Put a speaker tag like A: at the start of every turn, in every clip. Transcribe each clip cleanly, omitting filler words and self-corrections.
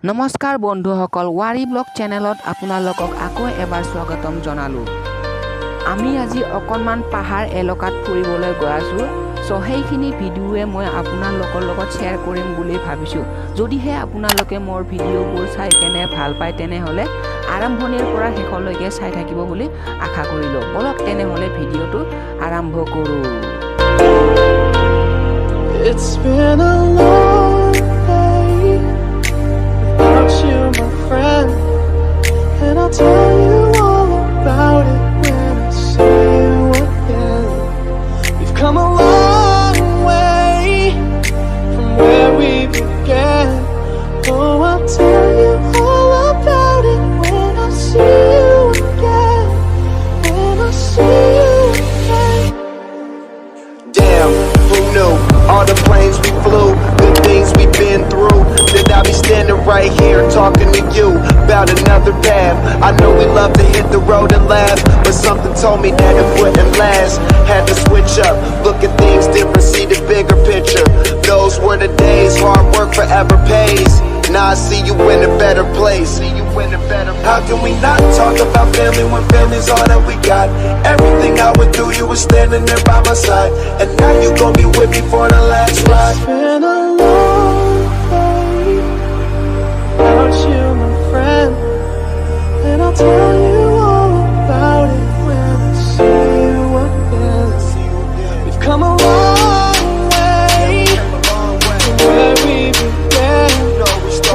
A: নমস্কাৰ বন্ধুসকল worry blog চেনেলত আপোনালোকক আকৌ এবাৰ স্বাগতম জনালো। আমি আজি অকণমান পাহাৰ এলেকাত ফুৰিবলৈ গৈ আছো। সো সেইখিনি ভিডিঅ'ৱে মই আপোনালোকৰ লগত শ্বেয়াৰ কৰিম বুলি ভাবিছো। যদিহে আপোনালোকে মোৰ ভিডিঅ'বোৰ চাই কেনে ভাল পায় তেনেহলে আৰম্ভণিৰ পৰা শেষলৈকে চাই থাকিব বুলি আশা কৰিলো। বলক তেনেহলে ভিডিঅ'টো আৰম্ভ কৰো।
B: It's been a long day without you, my friend, and I'll tell you all about it when I see you again. We've come a long way from where we began. Oh, I'll tell you all about it when I see you again. When I see you again. Damn, who knew? All the planes we flew, good things we've been through. That I'll be standing right here talking to you about another path. I know we love to hit the road and laugh, but something told me that it wouldn't last. Had to switch up, look at things different, see the bigger picture. Those were the days, hard work forever pays. Now I see you in a better place. How can we not talk about family when family's all that we got? Everything I went through, you were standing there by my side, and now you gon' be with me for the last ride. It's been a long day without you, my friend, and I'll tell you all about it when I see you again. We've come a long way from where we began.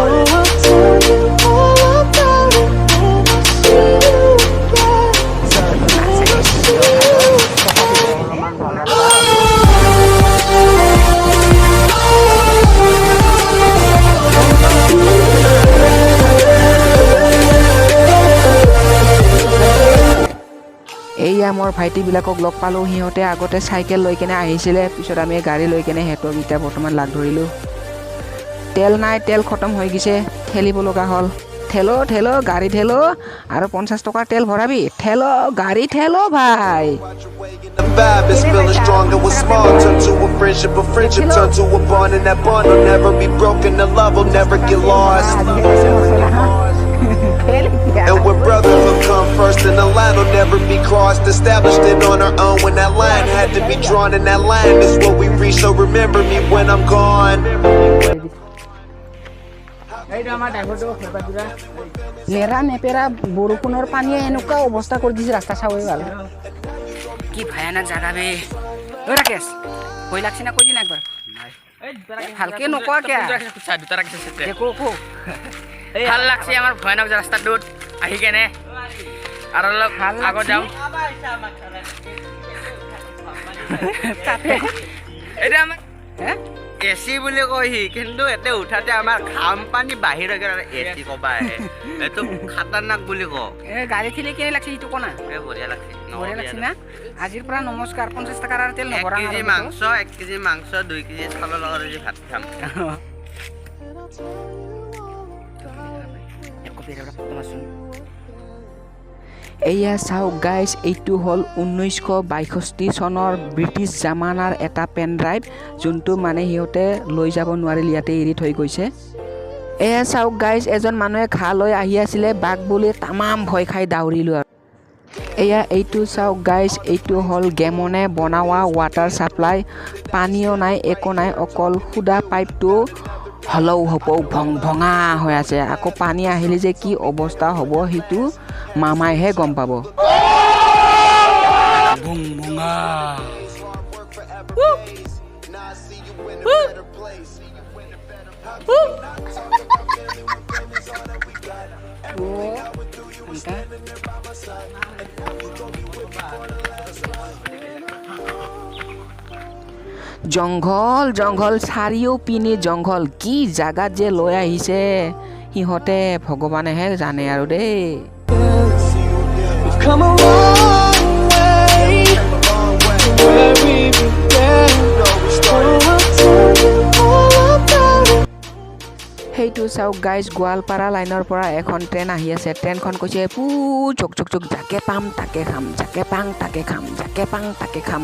B: Oh, I'll tell you all about it when I see you again. When I see you again.
A: এইয়া মোৰ ভাইটিবিলাকক লগ পালোঁ। সিহঁতে আগতে cycle লৈ কেনে আহিছিলে, পিছত আমি গাড়ী লৈ কেনে সিহঁতক এতিয়া বৰ্তমান লাগ ধৰিলোঁ। তেল নাই, তেল খতম হৈ গৈছে, ঠেলিব লগা হ'ল। ঠেলো গাড়ী ঠেলো আৰু 50 টকাৰ তেল ভৰাবি, ঠেলো গাড়ী ঠেলো ভাই।
B: The vibe is feeling strong, and what's small turn to a friendship turn to a bond, and that bond will never be broken, the love will never get lost. And when brotherhood come first, and the line will never be crossed. Established it on our own when that line had to be drawn, and that line is what we reach, so remember me when I'm gone.
A: লেৰা নেপেৰা বৰষুণৰ পানীয়ে এনেকুৱা অৱস্থা কৰি দিছে, ৰাস্তা চাবই ভাল। কি ভয়ানক জাগা বে। ঐ ৰাকেশ, ভয় লাগছে না কৈ দিন একবাৰ। ভালকে নকোৱা কিয়া?
C: ভাল লাগছে আমাৰ ভয়ানক ৰাস্তাটোত আহি কেনে, আৰু অলপ আগত যাম। এতিয়া আমাক এচি বুলি কয় সি, কিন্তু এতে উঠাতে আমাৰ ঘাম পানী বাহিৰ এচি কবা আহে। এইটো খাতাৰনাক বুলি কওঁ।
A: গাড়ী ঠেলি কেনে লাগছে সিটো কোনা?
C: বঢ়িয়া লাগছে
A: না। আজিৰ পৰা নমস্কাৰ। 50 টকাৰ তেল
C: 1 কেজি মাংস 2 কেজি চাউলৰ লগত ভাত খাম। এয়া চাওক গাইজ, এইটো হ'ল 1962 চনৰ ব্ৰিটিছ জামানাৰ এটা পেন ড্ৰাইভ, যোনটো মানে সিহঁতে লৈ যাব নোৱাৰিল, ইয়াতে এৰি থৈ গৈছে। এয়া চাওক গাইজ, এজন মানুহে ঘাঁ লৈ আহি আছিলে, বাঘ বুলি তামাম ভয় খাই দাউৰিলোঁ আৰু। এয়া এইটো চাওক গাইজ, এইটো হ'ল গেমনে বনোৱা ৱাটাৰ ছাপ্লাই। পানীও নাই, একো নাই, অকল সুদা পাইপটো হলৌ হপৌ ভঙা হৈ আছে। আকৌ পানী আহিলে যে কি অৱস্থা হ'ব সেইটো মামাইহে গম পাব। জংঘল জংঘল চাৰিও পিনে জংঘল, কি জাগাত যে লৈ আহিছে সিহঁতে ভগৱানেহে জানে আৰু দেই।
B: Come a long way from where we began. Oh, I'll tell you all about it.
A: সেইটো চাওক গাইজ, গোৱালপাৰা লাইনৰ পৰা এখন ট্ৰেইন আহি আছে। ট্ৰেইনখন কৈছে পু চক চক চক, যাকে পাম তাকে খাম, যাকে পাং তাকে খাম, যাকে পাং তাকে খাম।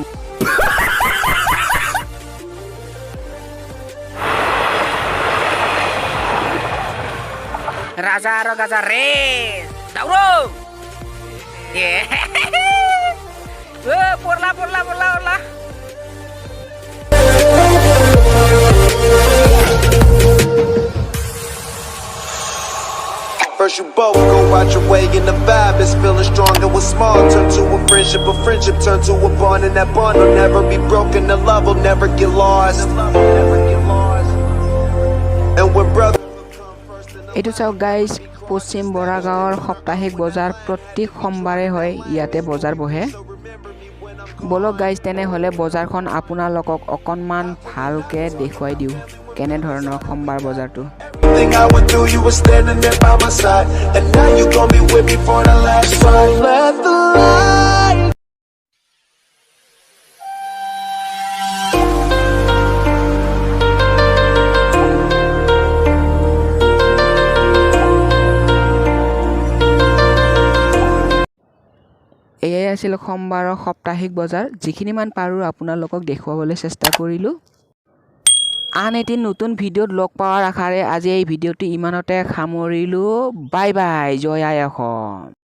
A: Raja aro gaza res. Dauro. Porla.
B: First you both go out your way and the vibe is feeling strong. And what's small turn to a friendship turn to a bond. And that bond will never be broken, the love will never get lost. And when brother
C: এইটো চাওক guys পশ্চিম বৰাগাঁৱৰ সাপ্তাহিক বজাৰ প্ৰতি সোমবাৰে হয় ইয়াতে বজাৰ বহে বলক গাইজ তেনেহ'লে বজাৰখন আপোনালোকক অকণমান ভালকে দেখুৱাই দিওঁ কেনে ধৰণৰ সোমবাৰ বজাৰটো
B: thing I would do, you were standing there by my side. And now you gon' be with me for the last ride. Let the light
C: এয়াই আছিল সোমবাৰৰ সাপ্তাহিক বজাৰ যিখিনিমান পাৰোঁ আপোনালোকক দেখুৱাবলৈ চেষ্টা কৰিলোঁ আন এটি নতুন ভিডিঅ'ত লগ পোৱাৰ আশাৰে আজি এই ভিডিঅ'টো ইমানতে সামৰিলোঁ বাই বাই জয় আই অসম